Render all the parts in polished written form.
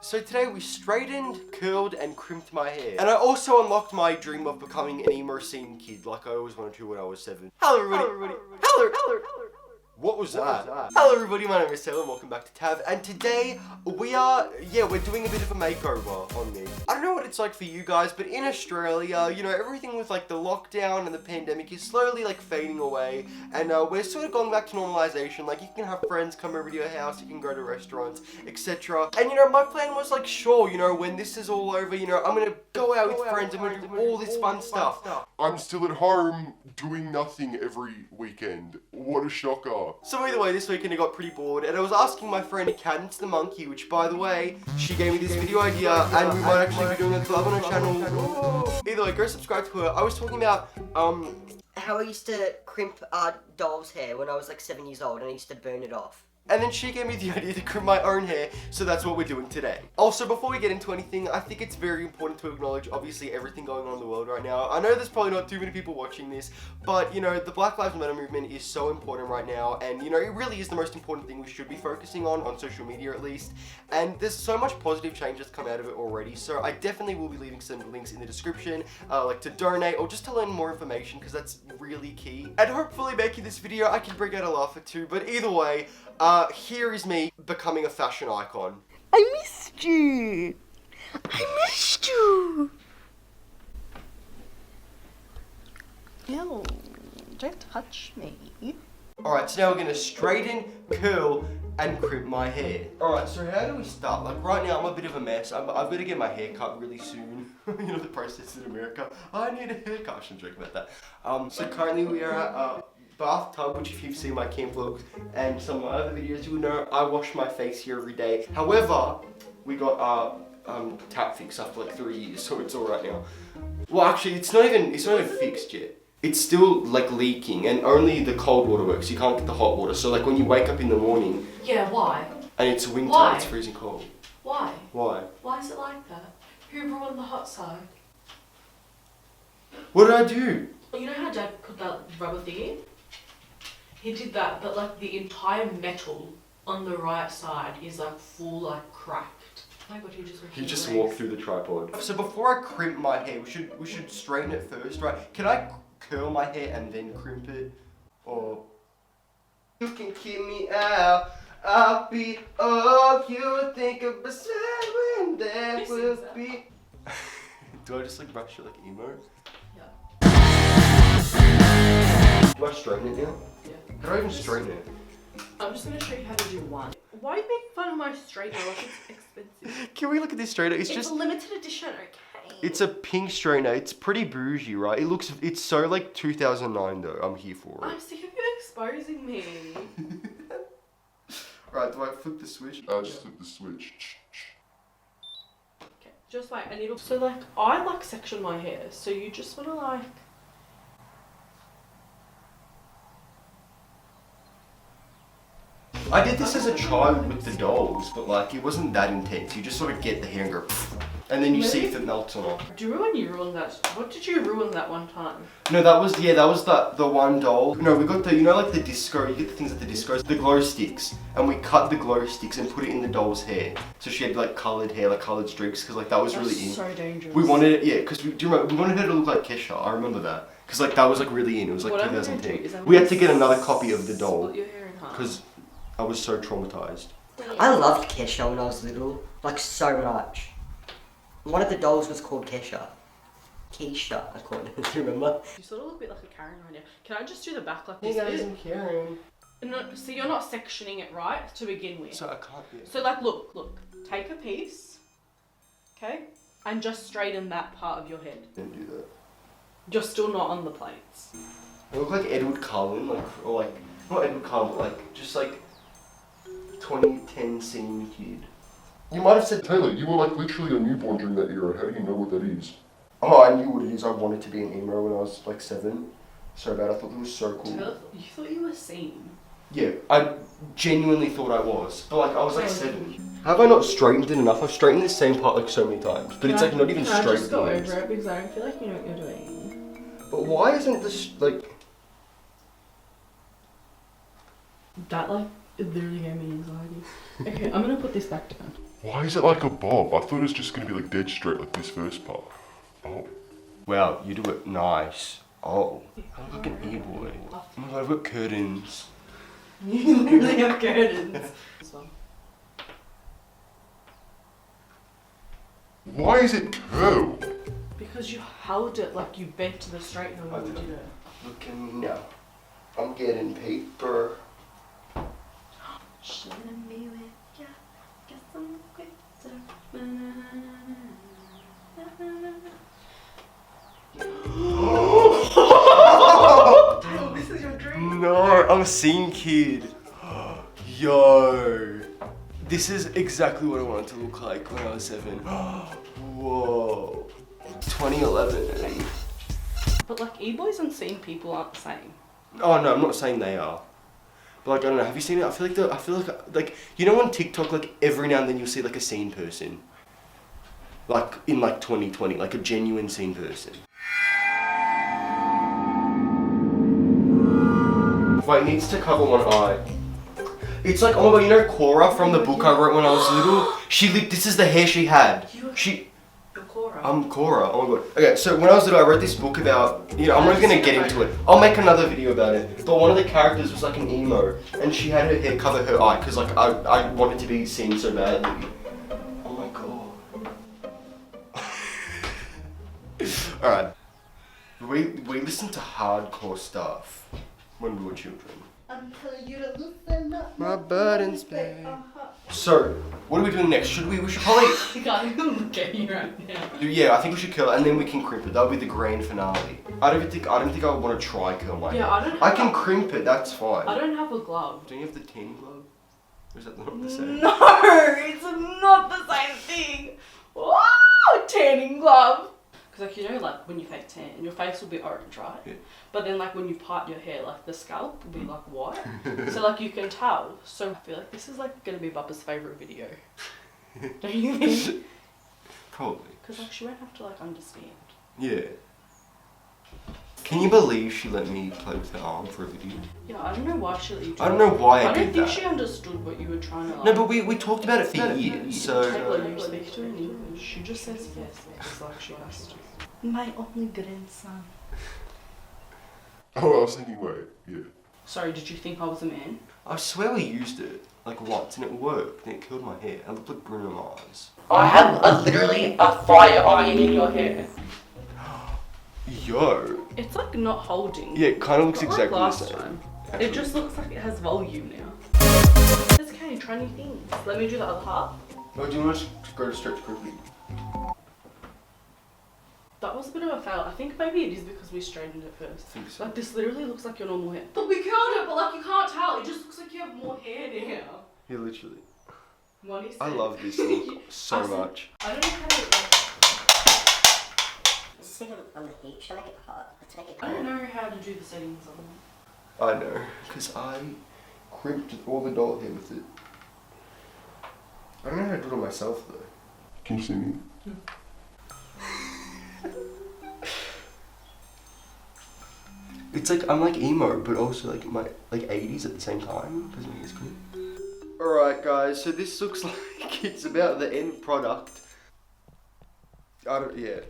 So today we straightened, curled, and crimped my hair. And I also unlocked my dream of becoming an emo scene kid, like I always wanted to when I was 7. Hello everybody. Hello. What was that? Hello everybody, my name is Taylor and welcome back to Tav. And today we're doing a bit of a makeover on me. I don't know what it's like for you guys, but in Australia, you know, everything with like the lockdown and the pandemic is slowly like fading away. And we're sort of going back to normalization. Like you can have friends come over to your house, you can go to restaurants, etc. And you know, my plan was like, sure, you know, when this is all over, you know, I'm gonna go out with friends, I'm gonna do all this fun stuff. I'm still at home doing nothing every weekend. What a shocker. So either way, this weekend I got pretty bored and I was asking my friend Cadence the Monkey, which by the way, she gave me this video idea and we might actually be doing a collab on her channel. Either way, go subscribe to her. I was talking about, how I used to crimp doll's hair when I was like 7 years old and I used to burn it off. And then she gave me the idea to crimp my own hair, so that's what we're doing today. Also, before we get into anything, I think it's very important to acknowledge, obviously, everything going on in the world right now. I know there's probably not too many people watching this, but, you know, the Black Lives Matter movement is so important right now, and, you know, it really is the most important thing we should be focusing on social media at least. And there's so much positive change that's come out of it already, so I definitely will be leaving some links in the description, like to donate, or just to learn more information, because that's really key. And hopefully making this video, I can bring out a laugh or two, but either way, here is me becoming a fashion icon. I missed you. No, don't touch me. Alright, so now we're gonna straighten, curl, and crimp my hair. Alright, so how do we start? Like right now I'm a bit of a mess. I've got to get my hair cut really soon. You know the process in America. I need a haircut. I shouldn't joke about that. So currently we are at bathtub, which if you've seen my camp vlogs and some of my other videos, you will know I wash my face here every day. However, we got tap fixed after like 3 years, so it's alright now. Well, actually, it's not even fixed yet. It's still like leaking, and only the cold water works. You can't get the hot water. So like when you wake up in the morning, yeah, why? And it's winter, Why? It's freezing cold. Why? Why? Why is it like that? Who ruined the hot side? What did I do? You know how Dad put that rubber thing in? He did that, but like the entire metal on the right side is like full, like cracked. Oh my god, he just walked through the tripod. So before I crimp my hair, we should straighten it first, right? Can I curl my hair and then crimp it? Or you can keep me out. I'll be all you think of beside when there will be. Do I just like brush it like emo? Yeah. Do I straighten it now? Yeah. How do I even straighten it? I'm just gonna show you how to do one. Why are you making fun of my straightener like it's expensive? Can we look at this straightener? It's just a limited edition, okay? It's a pink straightener. It's pretty bougie, right? It's so like 2009 though. I'm here for it. I'm sick of you exposing me. Right, do I flip the switch? Just flip the switch. Okay, just wait, and it'll. So like, I like section my hair, so you just wanna like. I did this as a child with the dolls, but like it wasn't that intense. You just sort of get the hair and go, pfft, and then you see if it melts or not. Do you remember when you ruined that? What did you ruin that one time? No, that was the one doll. No, we got the, you know, like the disco. You get the things at the discos, the glow sticks, and we cut the glow sticks and put it in the doll's hair. So she had like colored hair, like colored streaks, because like that was really in. So dangerous. We wanted it, yeah, because do you remember? We wanted her to look like Kesha. I remember that, because like that was like really in. It was like 2010. We had to get another copy of the doll split your hair in half. because I was so traumatized. I loved Kesha when I was little, like so much. One of the dolls was called Kesha. Keisha, I called it. Do you remember? You sort of look a bit like a Karen right now. Can I just do the back like Hey this? guys, I'm Karen. No, so you're not sectioning it right to begin with. So I can't be. So like, look, take a piece, okay, and just straighten that part of your head. Didn't do that. You're still not on the plates. I look like Edward Cullen, like, or like, not Edward Cullen, but like, just like 2010 scene kid. You might have said, Taylor, you were like literally a newborn during that era. How do you know what that is? oh, I knew what it is. I wanted to be an emo when I was like 7. So bad. I thought it was so cool. You thought you were seen. Yeah, I genuinely thought I was. But like, I was like 7. Have I not straightened it enough? I've straightened the same part like so many times. But it's like not even straight. Can I just go over it because I don't feel like you know what you're doing. But why isn't this like... That like It literally gave me anxiety. Okay, I'm gonna put this back down. Why is it like a bob? I thought it was just gonna be like dead straight like this first part. Oh. Wow, you do it nice. Oh, I look like an e-boy. Oh my god, I've got curtains. You literally have curtains. This one. Why is it curled? Because you held it like you bent to the straightener when you did it. Look at me now. I'm getting paper. Shouldn't be with ya, guess I'm quitter. This is your dream. No, I'm a scene kid. Yo. This is exactly what I wanted to look like when I was 7. Whoa. 2011, Eddie. But like e-boys and scene people aren't the same. Oh no, I'm not saying they are. But like, I don't know, have you seen it? I feel like you know on TikTok, like every now and then you'll see like a scene person. Like in like 2020, like a genuine scene person. Wait, it needs to cover one eye. It's like, oh my god, you know Cora from the book I wrote when I was little? This is the hair she had. You're Cora. I'm Cora, oh my god. Okay, so when I was little, I wrote this book about, you know, I'm not gonna get into it. I'll make another video about it. But one of the characters was like an emo, and she had her hair cover her eye, because like, I wanted to be seen so badly. Oh my god. Alright. We listened to hardcore stuff when we were children. I'm telling you to loosen up. My buttons, babe. So, what are we doing next? We should probably... I can't even look at you right now. Yeah, I think we should curl it, and then we can crimp it. That'll be the grand finale. I don't think I would want to try curl my hair. I can crimp it, that's fine. I don't have a glove. Don't you have the tanning glove? Or is that not the same? No, it's not the same thing. Wow, tanning glove. Because like, you know, like when you take tan, your face will be orange, right? Yeah. But then like when you part your hair, like the scalp will be like white. So like you can tell. So I feel like this is like going to be Bubba's favourite video. Don't you think? Probably. Because like she won't have to like understand. Yeah. Can you believe she let me play with her arm for a video? Yeah, I don't know why she let you do I don't know why I don't did think that. she understood what you were trying to like. No, but we talked about it for years, so... Taylor, you speak to her in English. She just says yes. It's like she has to. My only grandson. Oh, I was thinking, wait, yeah. Sorry, did you think I was a man? I swear we used it, like once, and it worked, and it killed my hair. I looked like Bruno Mars. I have literally a fire iron in your hair. Yo. It's like not holding. Yeah, it kind of looks Not exactly like the last same. time. It just looks like it has volume now. It's okay, try new things. Let me do the other half. Oh, do you want to go to stretch crimping? That was a bit of a fail. I think maybe it is because we straightened it first. I think so. Like this literally looks like your normal hair. But we curled it, but like you can't tell. It just looks like you have more hair now. Yeah, literally. What is I it? love this look so much. I don't know how to like, Stick it on the heat to make it hot. Let's make it I don't know how to do the settings on it. I know, because I crimped all the doll hair with it. I don't know how to do it myself though. Can you see me? It's like, I'm like emo, but also like my 80s at the same time. Doesn't make it cool. Alright guys, so this looks like it's about the end product. Yeah.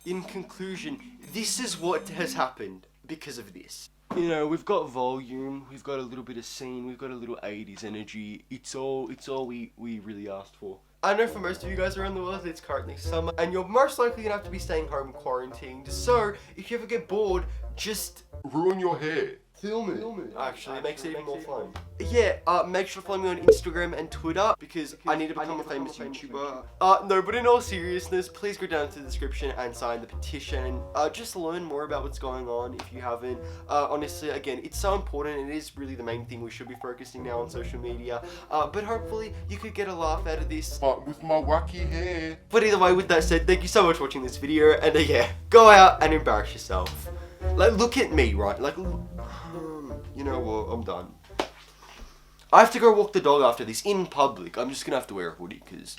In conclusion, this is what has happened because of this. You know, we've got volume, we've got a little bit of scene, we've got a little 80s energy. It's all we really asked for. I know for most of you guys around the world it's currently summer and you're most likely gonna have to be staying home quarantined. So, if you ever get bored, just Ruin your hair. film it. Actually, it makes it even more fun. Yeah, make sure to follow me on Instagram and Twitter because I need to become a famous YouTuber. No, but in all seriousness, please go down to the description and sign the petition. Just learn more about what's going on if you haven't. Honestly, again, it's so important and it is really the main thing we should be focusing now on social media. But hopefully you could get a laugh out of this. But with my wacky hair. But either way, with that said, thank you so much for watching this video and yeah, go out and embarrass yourself. Like, look at me, right? Like, you know what? I'm done. I have to go walk the dog after this in public. I'm just gonna have to wear a hoodie because